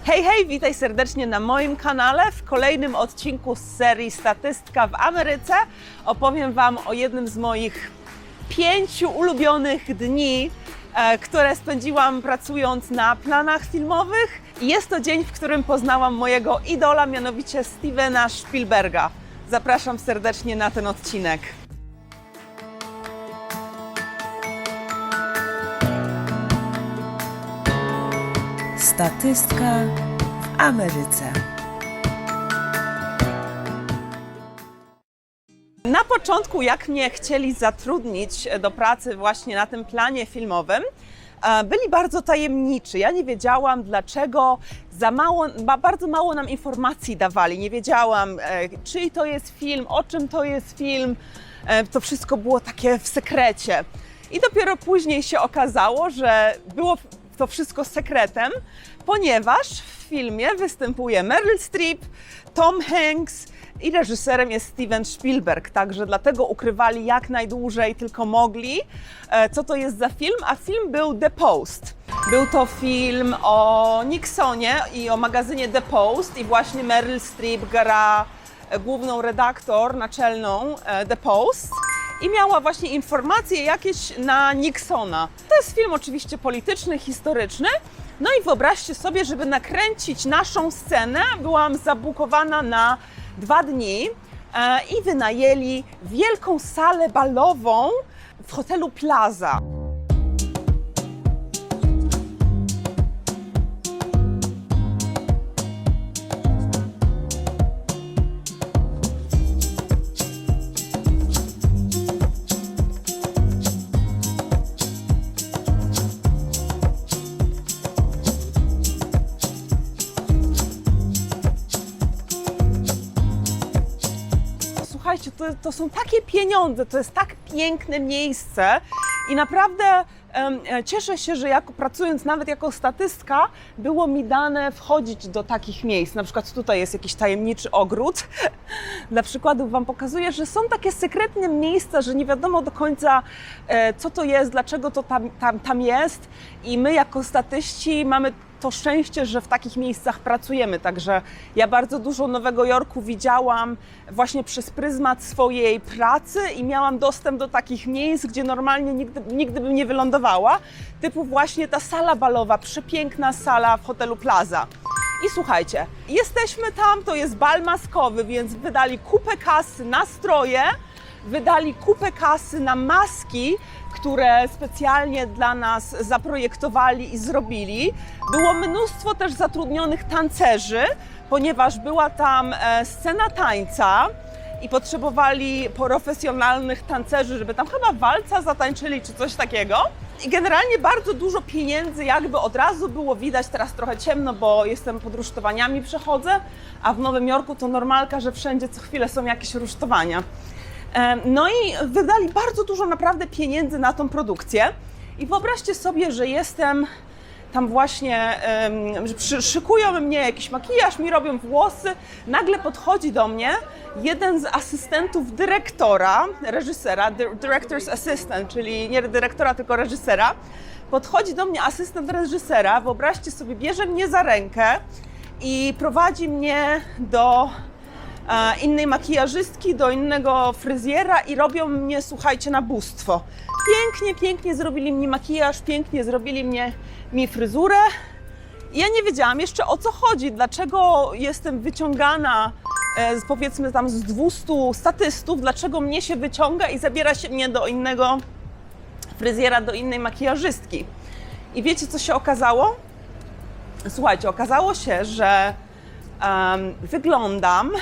Hej, hej, witaj serdecznie na moim kanale. W kolejnym odcinku z serii Statystka w Ameryce opowiem Wam o jednym z moich 5 ulubionych dni, które spędziłam pracując na planach filmowych. I jest to dzień, w którym poznałam mojego idola, mianowicie Stevena Spielberga. Zapraszam serdecznie na ten odcinek. Statystka w Ameryce. Na początku, jak mnie chcieli zatrudnić do pracy właśnie na tym planie filmowym, byli bardzo tajemniczy. Ja nie wiedziałam, dlaczego bardzo mało nam informacji dawali. Nie wiedziałam, czyj to jest film, o czym to jest film. To wszystko było takie w sekrecie. I dopiero później się okazało, że było to wszystko sekretem, ponieważ w filmie występuje Meryl Streep, Tom Hanks i reżyserem jest Steven Spielberg, także dlatego ukrywali jak najdłużej tylko mogli, co to jest za film, a film był The Post. Był to film o Nixonie i o magazynie The Post i właśnie Meryl Streep gra główną redaktor naczelną The Post. I miała właśnie informacje jakieś na Nixona. To jest film oczywiście polityczny, historyczny. No i wyobraźcie sobie, żeby nakręcić naszą scenę, byłam zabukowana na 2 dni i wynajęli wielką salę balową w hotelu Plaza. Słuchajcie, to są takie pieniądze, to jest tak piękne miejsce i naprawdę cieszę się, że pracując nawet jako statystka, było mi dane wchodzić do takich miejsc. Na przykład tutaj jest jakiś tajemniczy ogród. Dla przykładu Wam pokazuję, że są takie sekretne miejsca, że nie wiadomo do końca, co to jest, dlaczego to tam jest. I my jako statyści mamy to szczęście, że w takich miejscach pracujemy. Także ja bardzo dużo Nowego Jorku widziałam właśnie przez pryzmat swojej pracy i miałam dostęp do takich miejsc, gdzie normalnie nigdy bym nie wylądowała. Typu właśnie ta sala balowa, przepiękna sala w hotelu Plaza. I słuchajcie, jesteśmy tam, to jest bal maskowy, więc wydali kupę kasy na stroje, wydali kupę kasy na maski, które specjalnie dla nas zaprojektowali i zrobili. Było mnóstwo też zatrudnionych tancerzy, ponieważ była tam scena tańca i potrzebowali profesjonalnych tancerzy, żeby tam chyba walca zatańczyli czy coś takiego. I generalnie bardzo dużo pieniędzy jakby od razu było widać, teraz trochę ciemno, bo jestem pod rusztowaniami przechodzę, a w Nowym Jorku to normalka, że wszędzie co chwilę są jakieś rusztowania. No i wydali bardzo dużo naprawdę pieniędzy na tą produkcję i wyobraźcie sobie, że jestem tam właśnie, szykują mnie jakiś makijaż, mi robią włosy, nagle podchodzi do mnie jeden z asystentów dyrektora, reżysera, director's assistant, czyli nie dyrektora, tylko reżysera. Podchodzi do mnie asystent reżysera, wyobraźcie sobie, bierze mnie za rękę i prowadzi mnie do innej makijażystki, do innego fryzjera i robią mnie, słuchajcie, na bóstwo. Pięknie zrobili mi makijaż, pięknie zrobili mi fryzurę. I ja nie wiedziałam jeszcze o co chodzi, dlaczego jestem wyciągana powiedzmy tam z 200 statystów, dlaczego mnie się wyciąga i zabiera się mnie do innego fryzjera, do innej makijażystki. I wiecie, co się okazało? Słuchajcie, okazało się, że wyglądam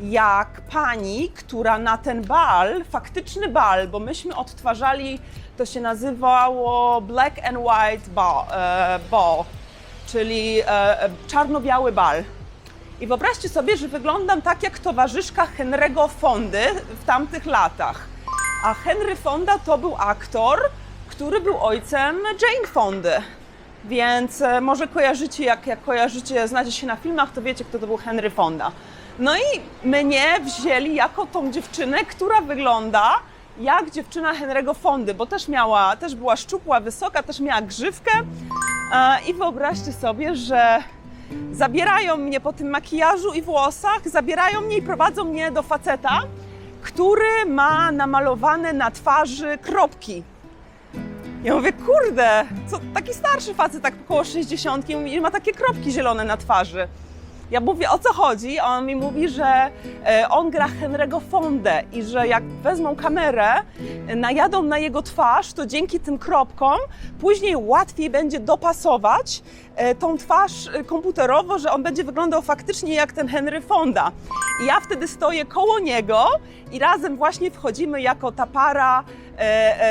jak pani, która na ten bal, faktyczny bal, bo myśmy odtwarzali, to się nazywało Black and White Ball, czyli czarno-biały bal. I wyobraźcie sobie, że wyglądam tak jak towarzyszka Henry'ego Fondy w tamtych latach. A Henry Fonda to był aktor, który był ojcem Jane Fondy. Więc może kojarzycie, jak kojarzycie, znacie się na filmach, to wiecie, kto to był Henry Fonda. No i mnie wzięli jako tą dziewczynę, która wygląda jak dziewczyna Henry'ego Fondy, bo też była szczupła, wysoka, też miała grzywkę. I wyobraźcie sobie, że Zabierają mnie po tym makijażu i włosach, zabierają mnie i prowadzą mnie do faceta, który ma namalowane na twarzy kropki. Ja mówię, kurde, co taki starszy facet, tak około 60, i ma takie kropki zielone na twarzy. Ja mówię, o co chodzi? A on mi mówi, że on gra Henry'ego Fondę i że jak wezmą kamerę, najadą na jego twarz, to dzięki tym kropkom później łatwiej będzie dopasować tą twarz komputerowo, że on będzie wyglądał faktycznie jak ten Henry Fonda. I ja wtedy stoję koło niego i razem właśnie wchodzimy jako ta para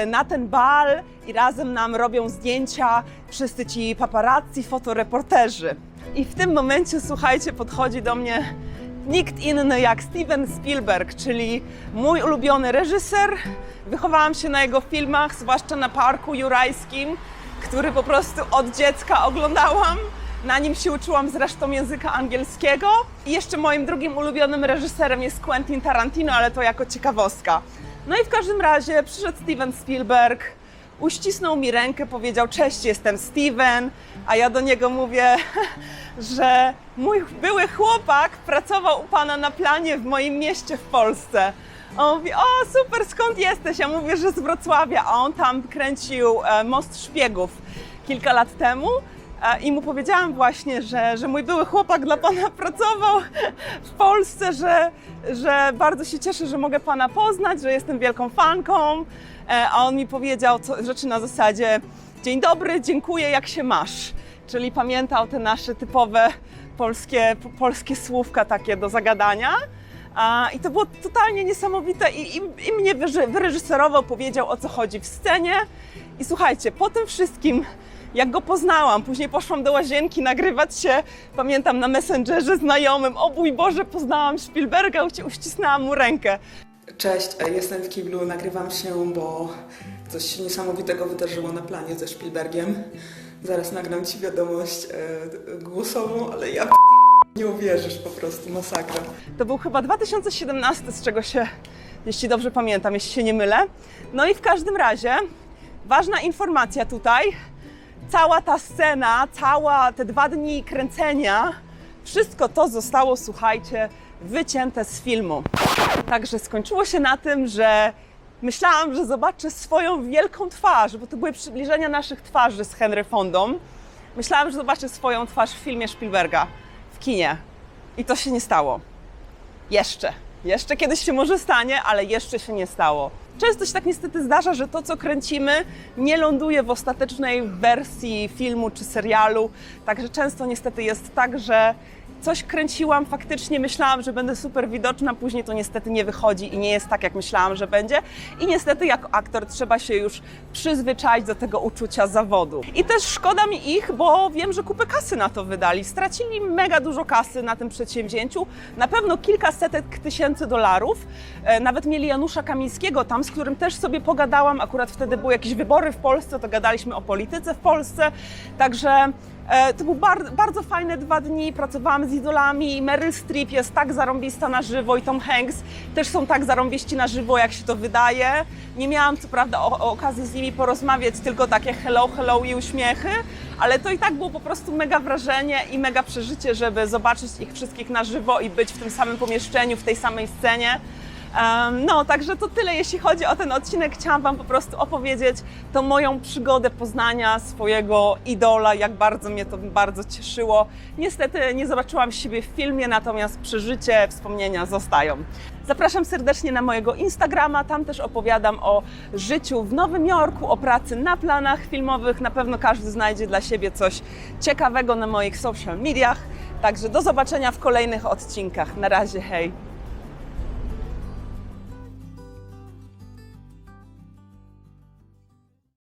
na ten bal i razem nam robią zdjęcia wszyscy ci paparazzi, fotoreporterzy. I w tym momencie, słuchajcie, podchodzi do mnie nikt inny jak Steven Spielberg, czyli mój ulubiony reżyser. Wychowałam się na jego filmach, zwłaszcza na Parku Jurajskim, który po prostu od dziecka oglądałam. Na nim się uczyłam zresztą języka angielskiego. I jeszcze moim drugim ulubionym reżyserem jest Quentin Tarantino, ale to jako ciekawostka. No i w każdym razie przyszedł Steven Spielberg, uścisnął mi rękę, powiedział: cześć, jestem Steven, a ja do niego mówię, że mój były chłopak pracował u pana na planie w moim mieście w Polsce. A on mówi: o super, skąd jesteś? Ja mówię, że z Wrocławia, a on tam kręcił Most Szpiegów kilka lat temu. I mu powiedziałam właśnie, że mój były chłopak dla pana pracował w Polsce, że bardzo się cieszę, że mogę pana poznać, że jestem wielką fanką. A on mi powiedział rzeczy na zasadzie: dzień dobry, dziękuję, jak się masz? Czyli pamiętał te nasze typowe polskie słówka takie do zagadania. I to było totalnie niesamowite i mnie wyreżyserował, powiedział, o co chodzi w scenie. I słuchajcie, po tym wszystkim, jak go poznałam, później poszłam do łazienki nagrywać się, pamiętam, na Messengerze znajomym: o mój Boże, poznałam Spielberga, uścisnęłam mu rękę. Cześć, jestem w kiblu, nagrywam się, bo coś niesamowitego wydarzyło na planie ze Spielbergiem. Zaraz nagram Ci wiadomość głosową, ale ja nie uwierzysz, po prostu masakra. To był chyba 2017, z czego się, jeśli dobrze pamiętam, jeśli się nie mylę. No i w każdym razie, ważna informacja tutaj, cała ta scena, te 2 dni kręcenia, wszystko to zostało, słuchajcie, wycięte z filmu. Także skończyło się na tym, że myślałam, że zobaczę swoją wielką twarz, bo to były przybliżenia naszych twarzy z Henry Fondą. Myślałam, że zobaczę swoją twarz w filmie Spielberga w kinie. I to się nie stało. Jeszcze kiedyś się może stanie, ale jeszcze się nie stało. Często się tak niestety zdarza, że to, co kręcimy, nie ląduje w ostatecznej wersji filmu czy serialu. Także często niestety jest tak, że coś kręciłam, faktycznie myślałam, że będę super widoczna, później to niestety nie wychodzi i nie jest tak, jak myślałam, że będzie. I niestety jako aktor trzeba się już przyzwyczaić do tego uczucia zawodu. I też szkoda mi ich, bo wiem, że kupę kasy na to wydali. Stracili mega dużo kasy na tym przedsięwzięciu, na pewno kilkasetek tysięcy dolarów. Nawet mieli Janusza Kamińskiego tam, z którym też sobie pogadałam. Akurat wtedy były jakieś wybory w Polsce, to gadaliśmy o polityce w Polsce. Także to były bardzo fajne 2 dni, pracowałam z idolami. Meryl Streep jest tak zarąbista na żywo i Tom Hanks też są tak zarąbiści na żywo, jak się to wydaje. Nie miałam co prawda okazji z nimi porozmawiać, tylko takie hello i uśmiechy, ale to i tak było po prostu mega wrażenie i mega przeżycie, żeby zobaczyć ich wszystkich na żywo i być w tym samym pomieszczeniu, w tej samej scenie. No, także to tyle, jeśli chodzi o ten odcinek. Chciałam Wam po prostu opowiedzieć tą moją przygodę poznania swojego idola, jak bardzo mnie to cieszyło. Niestety nie zobaczyłam siebie w filmie, natomiast przeżycie, wspomnienia zostają. Zapraszam serdecznie na mojego Instagrama, tam też opowiadam o życiu w Nowym Jorku, o pracy na planach filmowych. Na pewno każdy znajdzie dla siebie coś ciekawego na moich social mediach. Także do zobaczenia w kolejnych odcinkach. Na razie, hej!